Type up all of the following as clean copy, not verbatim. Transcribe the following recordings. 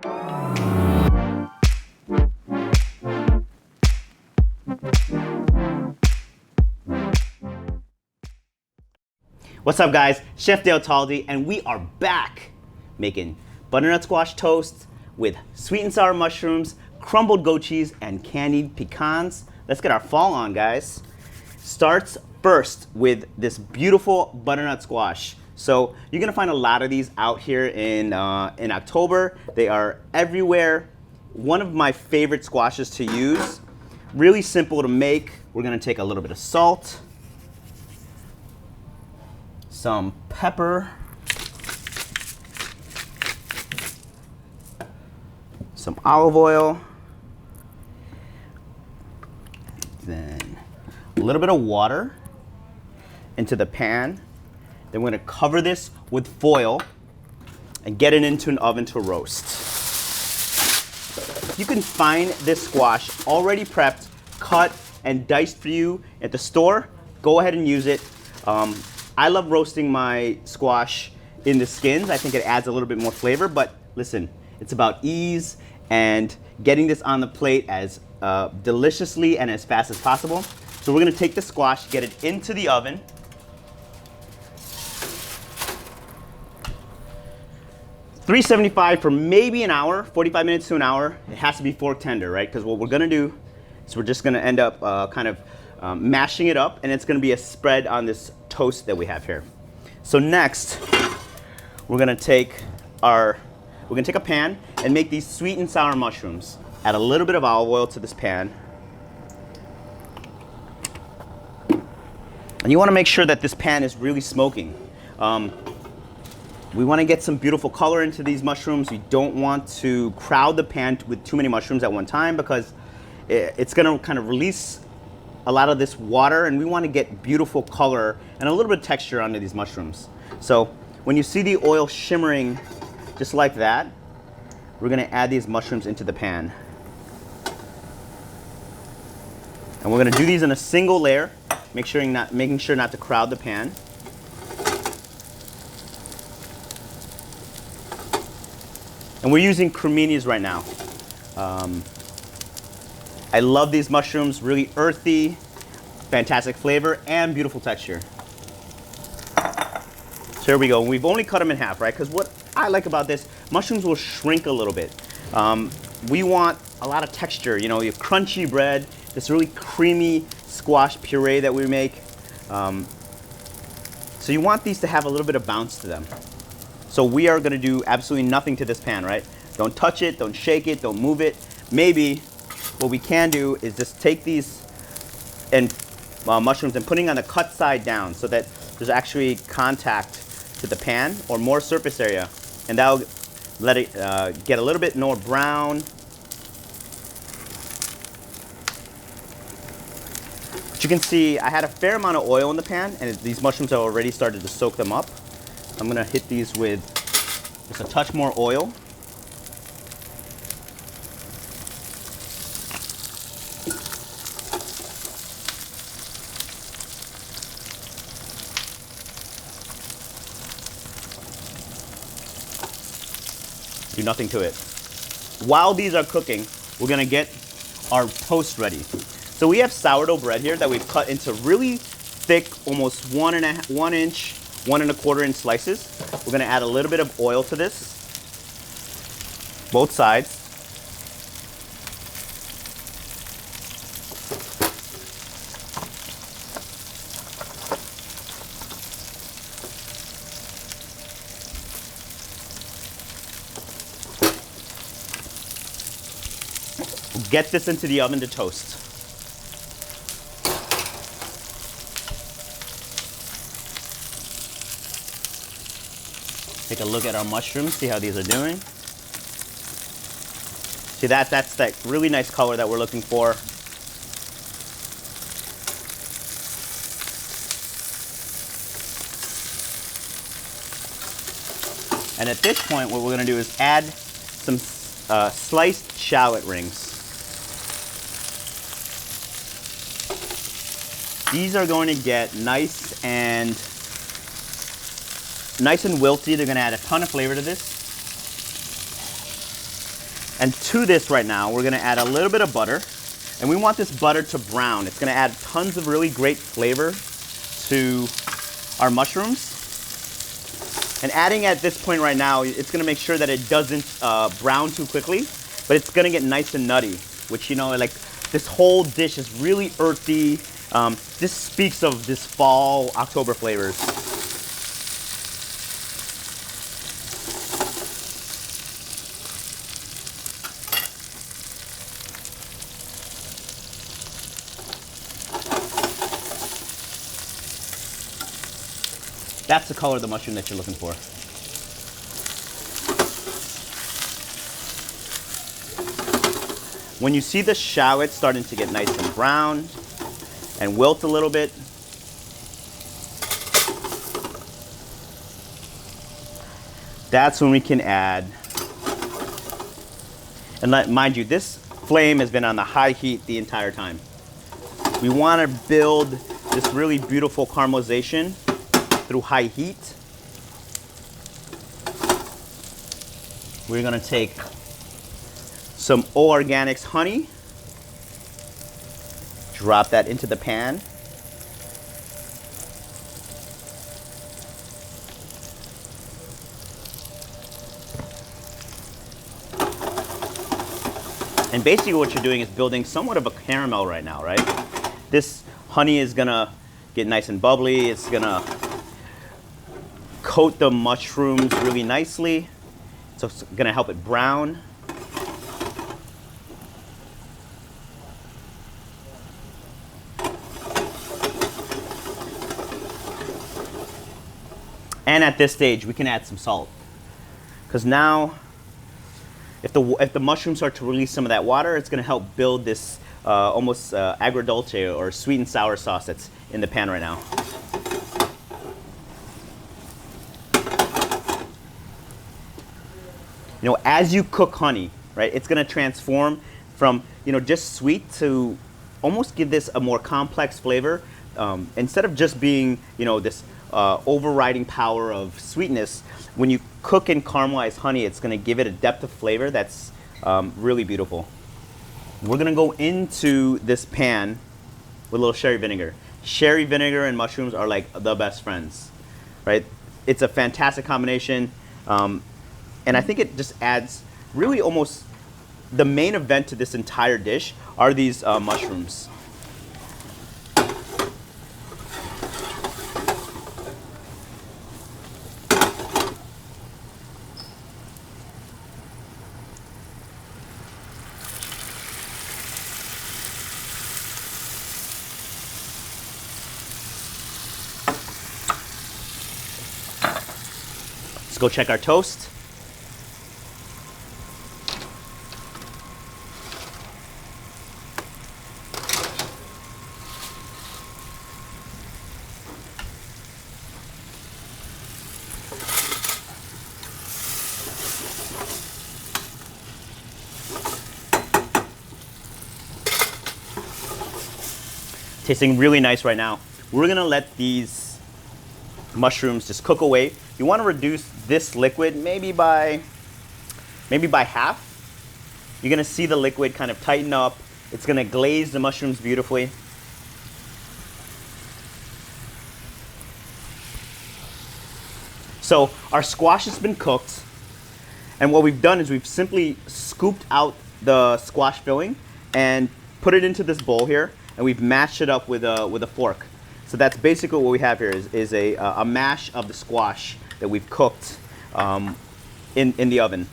What's up guys, Chef Dale Talde, and we are back making butternut squash toast with sweet and sour mushrooms, crumbled goat cheese, and candied pecans. Let's get our fall on, guys. Starts first with this beautiful butternut squash. So you're gonna find a lot of these out here in October. They are everywhere. One of my favorite squashes to use. Really simple to make. We're gonna take a little bit of salt, some pepper, some olive oil, then a little bit of water into the pan. Then we're gonna cover this with foil and get it into an oven to roast. You can find this squash already prepped, cut, and diced for you at the store. Go ahead and use it. I love roasting my squash in the skins. I think it adds a little bit more flavor, but listen, it's about ease and getting this on the plate as deliciously and as fast as possible. So we're gonna take the squash, get it into the oven. $375 for maybe an hour, 45 minutes to an hour. It has to be fork tender, right? Because what we're gonna do is we're just gonna end up mashing it up, and it's gonna be a spread on this toast that we have here. So next, we're gonna take a pan and make these sweet and sour mushrooms. Add a little bit of olive oil to this pan. And you wanna make sure that this pan is really smoking. We wanna get some beautiful color into these mushrooms. You don't want to crowd the pan with too many mushrooms at one time, because it's gonna kind of release a lot of this water, and we want to get beautiful color and a little bit of texture onto these mushrooms. So when you see the oil shimmering just like that, we're going to add these mushrooms into the pan. And we're going to do these in a single layer, making sure not to crowd the pan. And we're using creminis right now. I love these mushrooms, really earthy, fantastic flavor, and beautiful texture. So here we go. We've only cut them in half, right? Because what I like about this, mushrooms will shrink a little bit. We want a lot of texture, you know, your crunchy bread, this really creamy squash puree that we make. So you want these to have a little bit of bounce to them. So we are gonna do absolutely nothing to this pan, right? Don't touch it, don't shake it, don't move it. Maybe what we can do is just take these mushrooms and putting on the cut side down so that there's actually contact to the pan or more surface area, and that'll let it get a little bit more brown. But you can see I had a fair amount of oil in the pan, and these mushrooms have already started to soak them up. I'm gonna hit these with just a touch more oil. Do nothing to it. While these are cooking, we're gonna get our toast ready. So we have sourdough bread here that we've cut into really thick, almost 1 inch, 1 1/4 inch slices. We're gonna add a little bit of oil to this, both sides. Get this into the oven to toast. Take a look at our mushrooms, see how these are doing. See that's that really nice color that we're looking for. And at this point, what we're gonna do is add some sliced shallot rings. These are going to get nice and wilty. They're going to add a ton of flavor to this. And to this right now, we're gonna add a little bit of butter. And we want this butter to brown. It's gonna add tons of really great flavor to our mushrooms. And adding at this point right now, it's gonna make sure that it doesn't brown too quickly, but it's gonna get nice and nutty, which, you know, like this whole dish is really earthy. This speaks of this fall October flavors. That's the color of the mushroom that you're looking for. When you see the shallot starting to get nice and brown and wilt a little bit, that's when we can add, and mind you, this flame has been on the high heat the entire time. We want to build this really beautiful caramelization through high heat. We're gonna take some O Organics honey, drop that into the pan. And basically what you're doing is building somewhat of a caramel right now, right? This honey is gonna get nice and bubbly. It's gonna coat the mushrooms really nicely. So it's gonna help it brown. And at this stage, we can add some salt. Because now, if the mushrooms start to release some of that water, it's gonna help build this almost agrodolce or sweet and sour sauce that's in the pan right now. You know, as you cook honey, right, it's gonna transform from, you know, just sweet to almost give this a more complex flavor. Instead of just being, you know, this overriding power of sweetness, when you cook and caramelize honey, it's gonna give it a depth of flavor that's really beautiful. We're gonna go into this pan with a little sherry vinegar. Sherry vinegar and mushrooms are like the best friends, right? It's a fantastic combination. And I think it just adds really almost the main event to this entire dish are these mushrooms. Let's go check our toast. Tasting really nice right now. We're gonna let these mushrooms just cook away. You wanna reduce this liquid maybe by half. You're gonna see the liquid kind of tighten up. It's gonna glaze the mushrooms beautifully. So our squash has been cooked, and what we've done is we've simply scooped out the squash filling and put it into this bowl here, and we've mashed it up with a fork. So that's basically what we have here is a mash of the squash that we've cooked in the oven.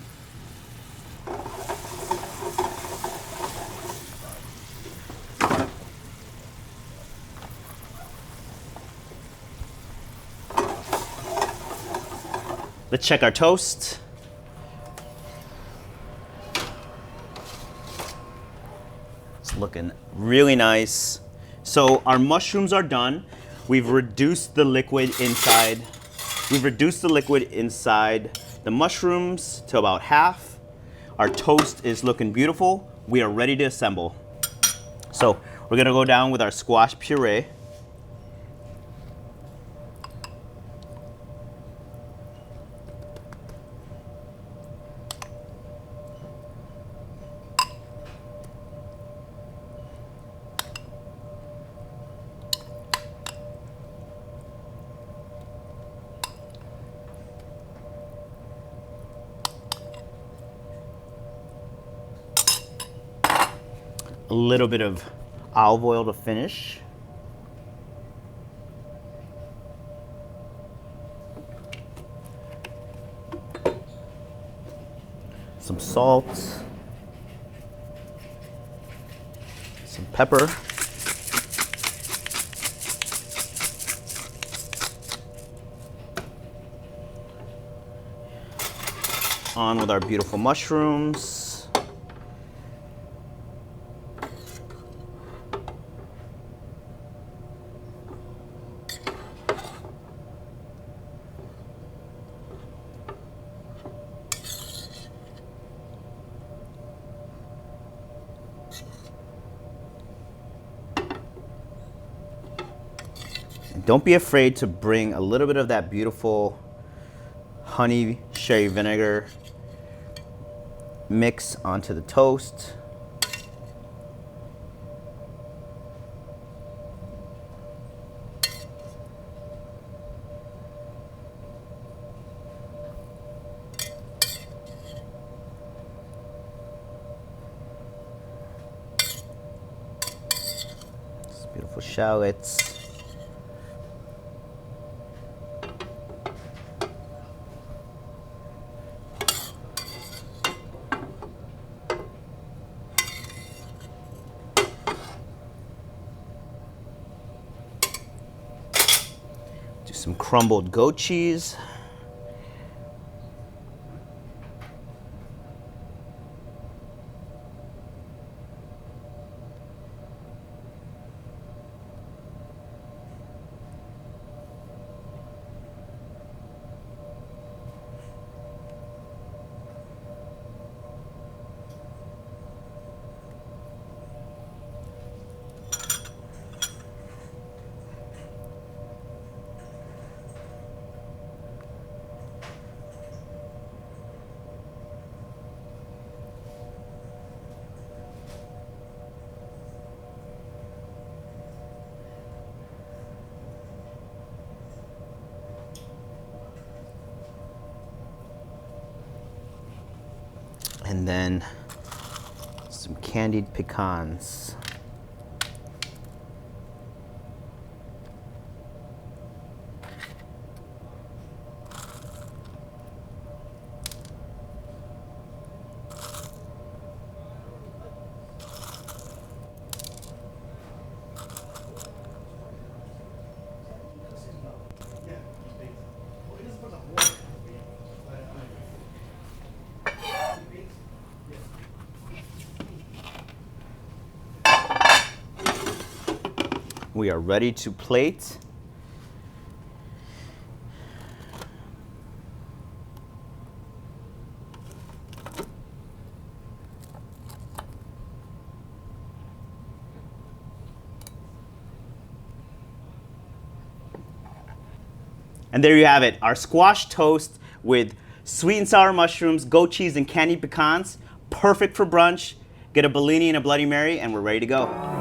Let's check our toast. It's looking really nice. So our mushrooms are done. We've reduced the liquid inside. We've reduced the liquid inside the mushrooms to about half. Our toast is looking beautiful. We are ready to assemble. So we're gonna go down with our squash puree. A little bit of olive oil to finish. Some salt. Some pepper. On with our beautiful mushrooms. Don't be afraid to bring a little bit of that beautiful honey sherry vinegar mix onto the toast. These beautiful shallots. Do some crumbled goat cheese. And then some candied pecans. We are ready to plate. And there you have it, our squash toast with sweet and sour mushrooms, goat cheese, and candied pecans. Perfect for brunch. Get a Bellini and a Bloody Mary, and we're ready to go.